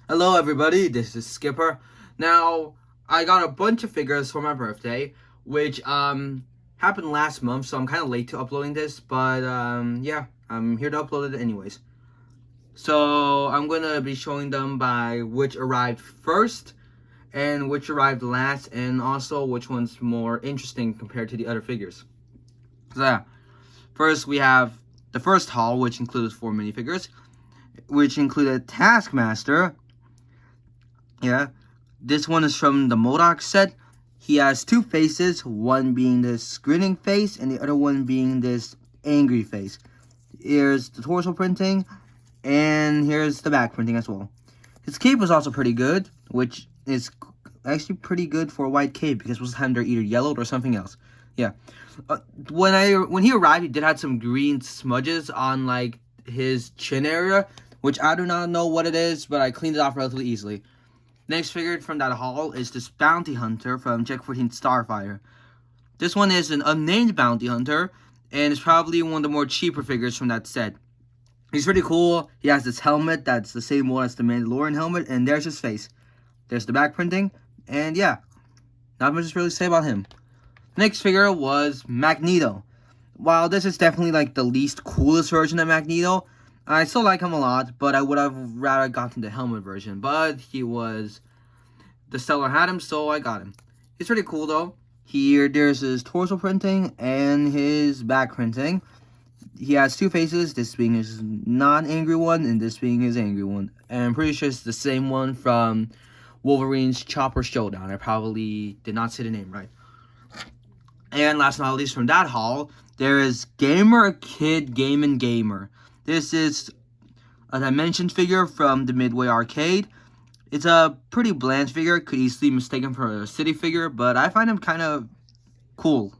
Hello everybody, this is Skipper. Now, I got a bunch of figures for my birthday, which happened last month, so I'm kind of late to uploading this, but yeah, I'm here to upload it anyways. So, I'm going to be showing them by which arrived first and which arrived last, and also which one's more interesting compared to the other figures. So, yeah, first we have the first haul, which includes 4 minifigures, which included Taskmaster. Yeah, this one is from the MODOK set. He has 2 faces, one being this grinning face and the other one being this angry face. Here's the torso printing, and here's the back printing as well. His cape was also pretty good, which is actually pretty good for a white cape because most of the time they're either yellowed or something else. Yeah, when he arrived, he did have some green smudges on like his chin area, which I do not know what it is, but I cleaned it off relatively easily. Next figure from that haul is this bounty hunter from Jak 14 Starfighter. This one is an unnamed bounty hunter, and it's probably one of the more cheaper figures from that set. He's pretty cool. He has this helmet that's the same one as the Mandalorian helmet, and there's his face. There's the back printing, and yeah, not much to really say about him. Next figure was Magneto. While this is definitely like the least coolest version of Magneto, I still like him a lot, but I would have rather gotten the helmet version. But he was... the seller had him, so I got him. He's pretty cool, though. Here, there's his torso printing and his back printing. He has 2 faces, this being his non-angry one, and this being his angry one. And I'm pretty sure it's the same one from Wolverine's Chopper Showdown. I probably did not say the name right. And last but not least from that haul, there is Gamer Kid Game & Gamer. This is a Dimensions figure from the Midway Arcade. It's a pretty bland figure, could easily be mistaken for a city figure, but I find him kind of cool.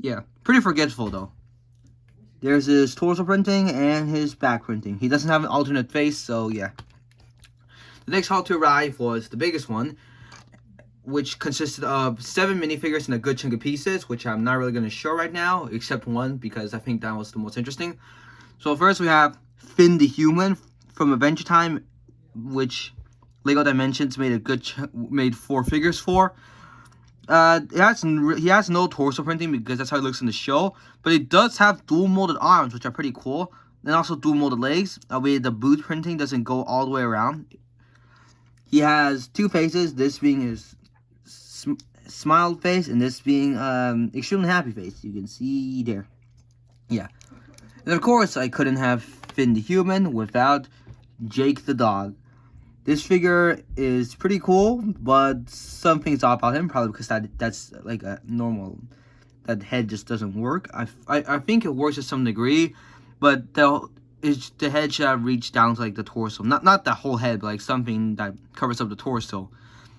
Yeah, pretty forgetful though. There's his torso printing and his back printing. He doesn't have an alternate face, so yeah. The next haul to arrive was the biggest one, which consisted of 7 minifigures and a good chunk of pieces, which I'm not really going to show right now, except one, because I think that was the most interesting. So first we have Finn the Human from Adventure Time, which Lego Dimensions made 4 figures for. He has no torso printing because that's how it looks in the show, but it does have dual molded arms, which are pretty cool, and also dual molded legs. Albeit the boot printing doesn't go all the way around. He has 2 faces, this being his smiled face, and this being extremely happy face. You can see there. Yeah. And of course, I couldn't have Finn the Human without Jake the Dog. This figure is pretty cool, but something's off about him, probably because that's like a normal, that head just doesn't work. I think it works to some degree, but the head should have reached down to like the torso. Not the whole head, but like something that covers up the torso.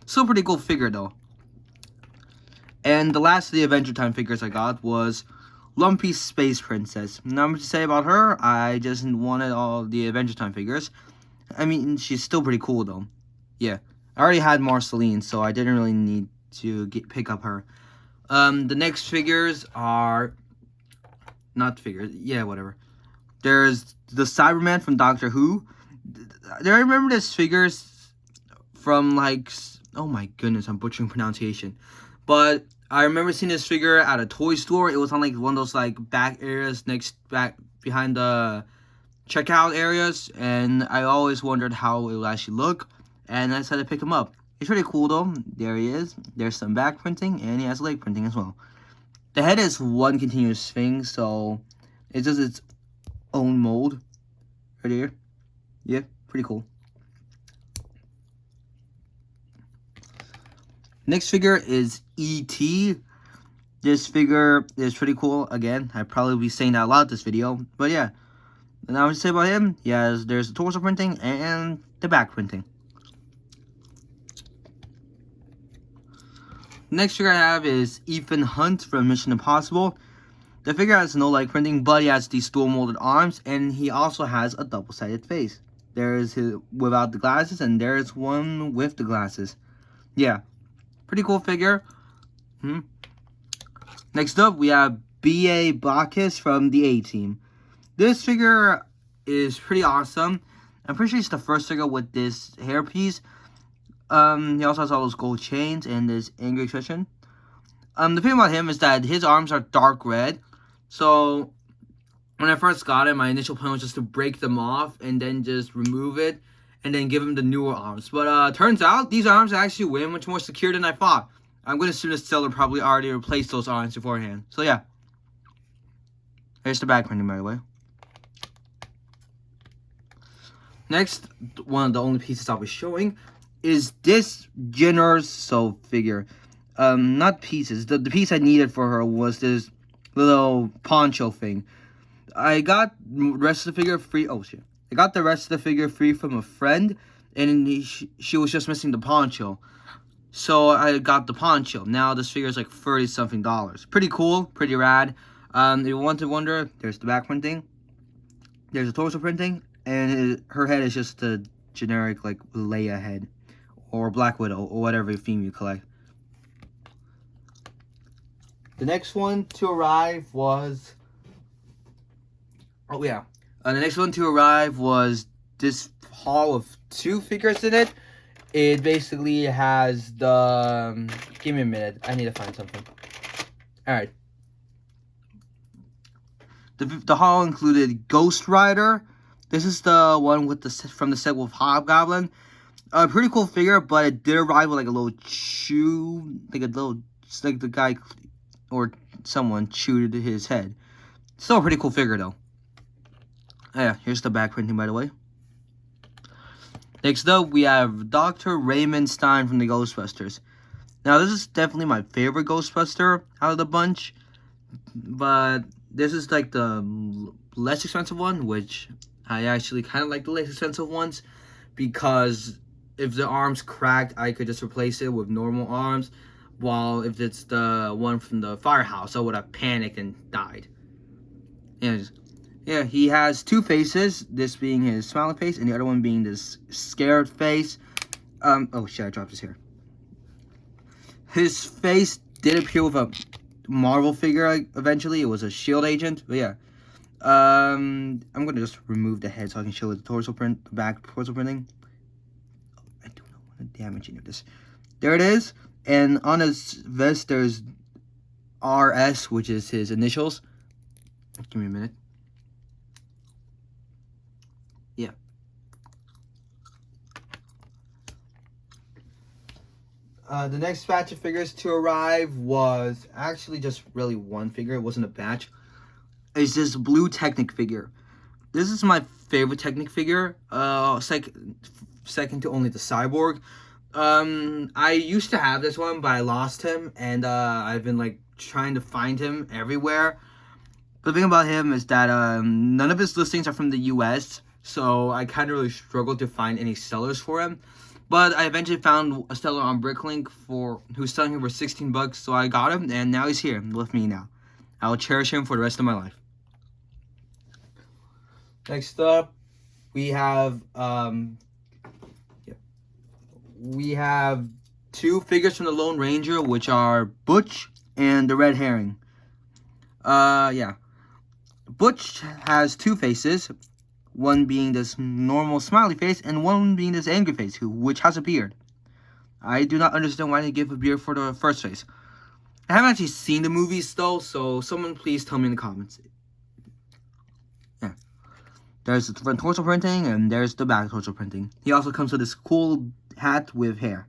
Still pretty cool figure though. And the last of the Adventure Time figures I got was Lumpy Space Princess. Not much to say about her. I just wanted all the Adventure Time figures. I mean, she's still pretty cool, though. Yeah. I already had Marceline, so I didn't really need to pick up her. The next figures are... not figures. Yeah, whatever. There's the Cyberman from Doctor Who. Do I remember this figures from, like... oh my goodness, I'm butchering pronunciation. But I remember seeing this figure at a toy store. It was on, like, one of those, like, back areas back behind the checkout areas, and I always wondered how it would actually look, and I decided to pick him up. He's pretty cool though. There he is. There's some back printing, and he has leg printing as well. The head is one continuous thing, so it's just its own mold. Right here. Yeah, pretty cool. Next figure is E.T. This figure is pretty cool. Again, I'd probably be saying that a lot this video, but yeah. And I would say about him, there's the torso printing and the back printing. Next figure I have is Ethan Hunt from Mission Impossible. The figure has no leg printing, but he has these dual molded arms, and he also has a double-sided face. There's his without the glasses, and there's one with the glasses. Yeah, pretty cool figure. Next up, we have B.A. Bacchus from the A-Team. This figure is pretty awesome. I'm pretty sure it's the first figure with this hairpiece. He also has all those gold chains and this angry expression. The thing about him is that his arms are dark red. So when I first got him, my initial plan was just to break them off and then just remove it and then give him the newer arms. But turns out these arms are actually way much more secure than I thought. I'm going to assume the seller probably already replaced those arms beforehand. So yeah. Here's the back printing, by the way. Next, one of the only pieces I'll be showing is this Generso figure. Not pieces. The piece I needed for her was this little poncho thing. I got the rest of the figure free. Oh shit! I got the rest of the figure free from a friend, and she was just missing the poncho. So I got the poncho. Now this figure is like $30-something. Pretty cool, pretty rad. If you want to wonder, there's the back printing. There's the torso printing, and her head is just a generic like Leia head, or Black Widow, or whatever theme you collect. The next one to arrive was... Oh, yeah. The next one to arrive was this haul of 2 figures in it. It basically has the... Give me a minute. I need to find something. Alright. The haul included Ghost Rider. This is the one with the from the set with Hobgoblin. A pretty cool figure, but it did arrive with like a little chew... Like the guy... or someone chewed his head. Still a pretty cool figure, though. Yeah, here's the back printing, by the way. Next up, we have Dr. Raymond Stein from the Ghostbusters. Now, this is definitely my favorite Ghostbuster out of the bunch. But this is like the less expensive one, which I actually kind of like the less expensive ones. Because if the arm's cracked, I could just replace it with normal arms. While if it's the one from the firehouse, I would have panicked and died. Yeah, he has 2 faces. This being his smiling face, and the other one being this scared face. Oh shit! I dropped his hair. His face did appear with a Marvel figure. Eventually, it was a Shield agent. But yeah, I'm gonna just remove the head so I can show the torso print, the back torso printing. I do not want to damage any of this. There it is. And on his vest, there's RS, which is his initials. Give me a minute. Yeah. The next batch of figures to arrive was actually just really one figure. It wasn't a batch. It's this blue Technic figure. This is my favorite Technic figure. Second to only the Cyborg. I used to have this one, but I lost him, and I've been like trying to find him everywhere. But the thing about him is that none of his listings are from the US, so I kind of really struggled to find any sellers for him. But I eventually found a seller on Bricklink who's selling him for $16, so I got him, and now he's here with me now. I will cherish him for the rest of my life. Next up, we have we have 2 figures from the Lone Ranger, which are Butch and the Red Herring. Yeah. Butch has 2 faces, one being this normal smiley face, and one being this angry face, which has a beard. I do not understand why they give a beard for the first face. I haven't actually seen the movies, though, so someone please tell me in the comments. Yeah. There's the front torso printing, and there's the back torso printing. He also comes with this cool hat with hair.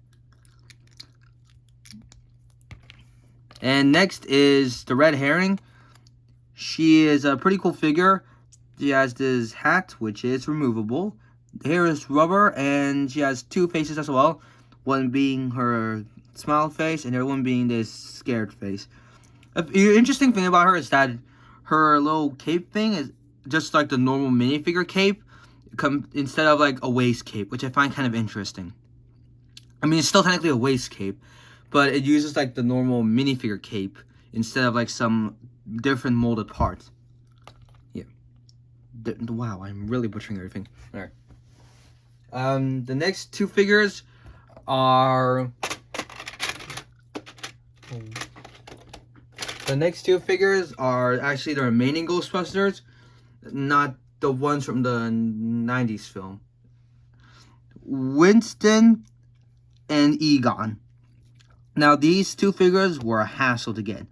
And next is the Red Herring. She is a pretty cool figure. She has this hat, which is removable. The hair is rubber, and she has 2 faces as well. One being her smile face, and the other one being this scared face. The interesting thing about her is that her little cape thing is just like the normal minifigure cape, instead of like a waist cape, which I find kind of interesting. I mean, it's still technically a waist cape, but it uses like the normal minifigure cape instead of like some different molded parts. Yeah. Wow, I'm really butchering everything. All right. The next 2 figures are... The next 2 figures are actually the remaining Ghostbusters, not the ones from the 90s film. Winston and Egon. Now, these two figures were a hassle to get.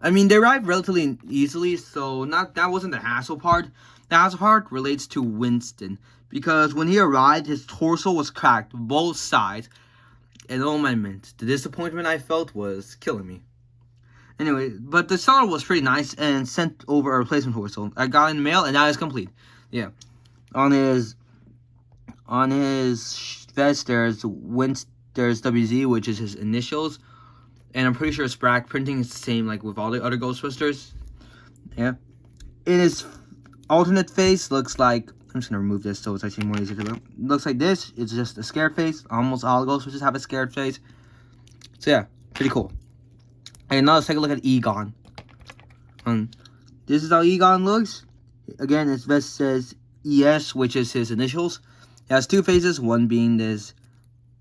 I mean, they arrived relatively easily, so that wasn't the hassle part. The hassle part relates to Winston, because when he arrived, his torso was cracked, both sides, and oh my mint, the disappointment I felt was killing me. Anyway, but the seller was pretty nice and sent over a replacement torso. I got in the mail, and now it's complete. Yeah, on his vest there's WZ, which is his initials. And I'm pretty sure Sprague printing is the same like with all the other Ghostbusters. Yeah. In his alternate face looks like, I'm just gonna remove this so it's actually more easy to look. Looks like this. It's just a scared face. Almost all Ghostbusters have a scared face. So yeah, pretty cool. And now let's take a look at Egon. This is how Egon looks. Again, his vest says ES, which is his initials. He has two faces, one being this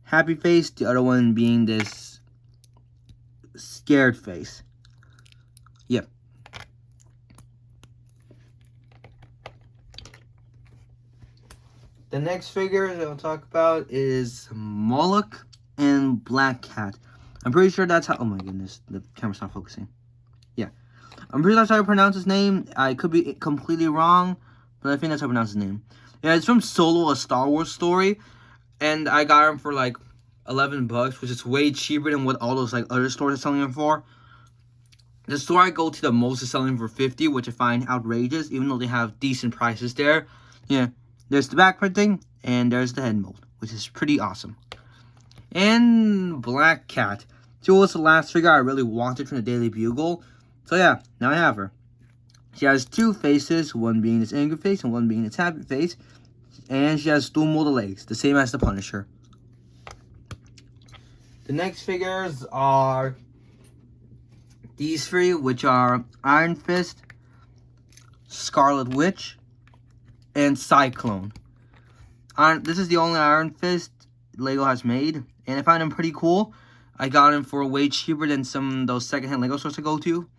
happy face, the other one being this scared face. Yep. The next figure that I'll talk about is Moloch and Black Cat. I'm pretty sure that's how... Oh my goodness, the camera's not focusing. Yeah. I'm pretty sure that's how I pronounce his name. I could be completely wrong, but I think that's how I pronounce his name. Yeah, it's from Solo, a Star Wars story. And I got him for like $11, which is way cheaper than what all those like other stores are selling them for. The store I go to the most is selling for $50, which I find outrageous, even though they have decent prices there. Yeah, there's the back printing, and there's the head mold, which is pretty awesome. And Black Cat. She was the last figure I really wanted from the Daily Bugle. So yeah, now I have her. She has two faces, one being this angry face and one being this happy face. And she has dual molded legs, the same as the Punisher. The next figures are these three, which are Iron Fist, Scarlet Witch, and Cyclone. This is the only Iron Fist LEGO has made, and I find him pretty cool. I got him for way cheaper than some of those secondhand LEGO stores I go to,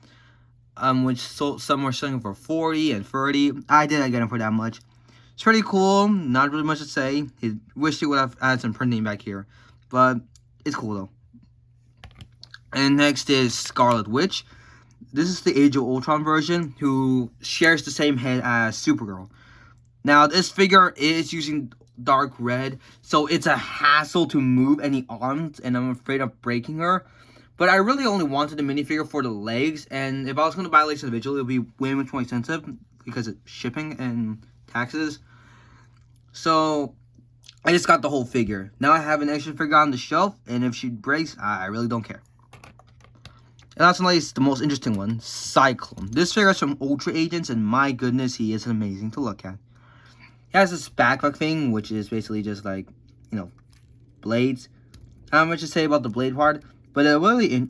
which some were selling for $40 and $30. I didn't get him for that much. It's pretty cool. Not really much to say. I wish he would have added some printing back here, but it's cool though. And next is Scarlet Witch. This is the Age of Ultron version, who shares the same head as Supergirl. Now, this figure is using dark red, so it's a hassle to move any arms, and I'm afraid of breaking her. But I really only wanted the minifigure for the legs, and if I was going to buy legs individually, it would be way much more expensive because of shipping and taxes. So I just got the whole figure. Now I have an extra figure on the shelf, and if she breaks, I really don't care. And last but not least, the most interesting one, Cyclone. This figure is from Ultra Agents, and my goodness, he is amazing to look at. He has this backpack thing, which is basically just like, you know, blades. I don't have much to say about the blade part, but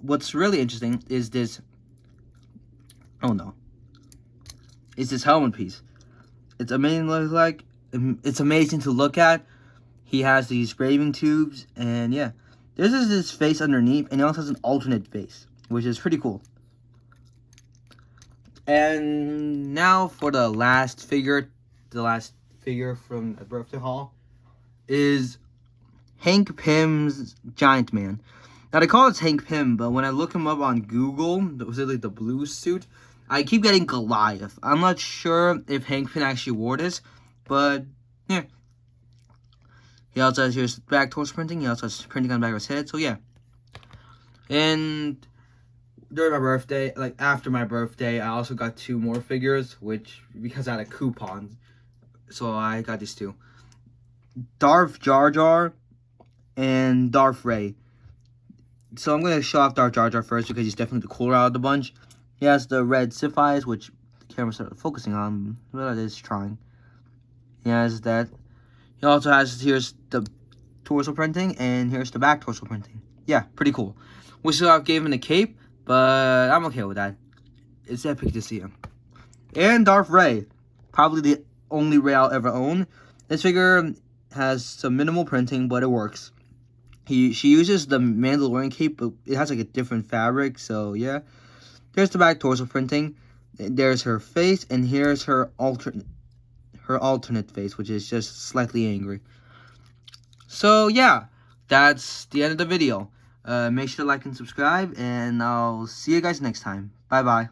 what's really interesting is this. Oh no! It's this helmet piece. It's amazing to look like. It's amazing to look at. He has these graving tubes, and yeah, this is his face underneath, and he also has an alternate face, which is pretty cool. And now for the last figure from a birthday haul is Hank Pym's Giant Man. Now they call it Hank Pym, but when I look him up on Google, was it like the blue suit? I keep getting Goliath. I'm not sure if Hank Pym actually wore this, but yeah. He also has here's back torso printing. He also has printing on the back of his head. So yeah. And during my birthday, like after my birthday, I also got 2 more figures, which because I had a coupon. So I got these 2. Darth Jar Jar and Darth Ray. So I'm going to show off Darth Jar Jar first because he's definitely the cooler out of the bunch. He has the red Sith eyes, which the camera started focusing on, but it is trying. He has that. He also has, here's the torso printing, and here's the back torso printing. Yeah, pretty cool. Wish I gave him the cape, but I'm okay with that. It's epic to see him. And Darth Ray. Probably the only Ray I'll ever own. This figure has some minimal printing, but it works. She uses the Mandalorian cape, but it has like a different fabric, so yeah. There's the back torso printing. There's her face, and here's her alternate face, which is just slightly angry. So yeah, that's the end of the video. Make sure to like and subscribe, and I'll see you guys next time. Bye bye.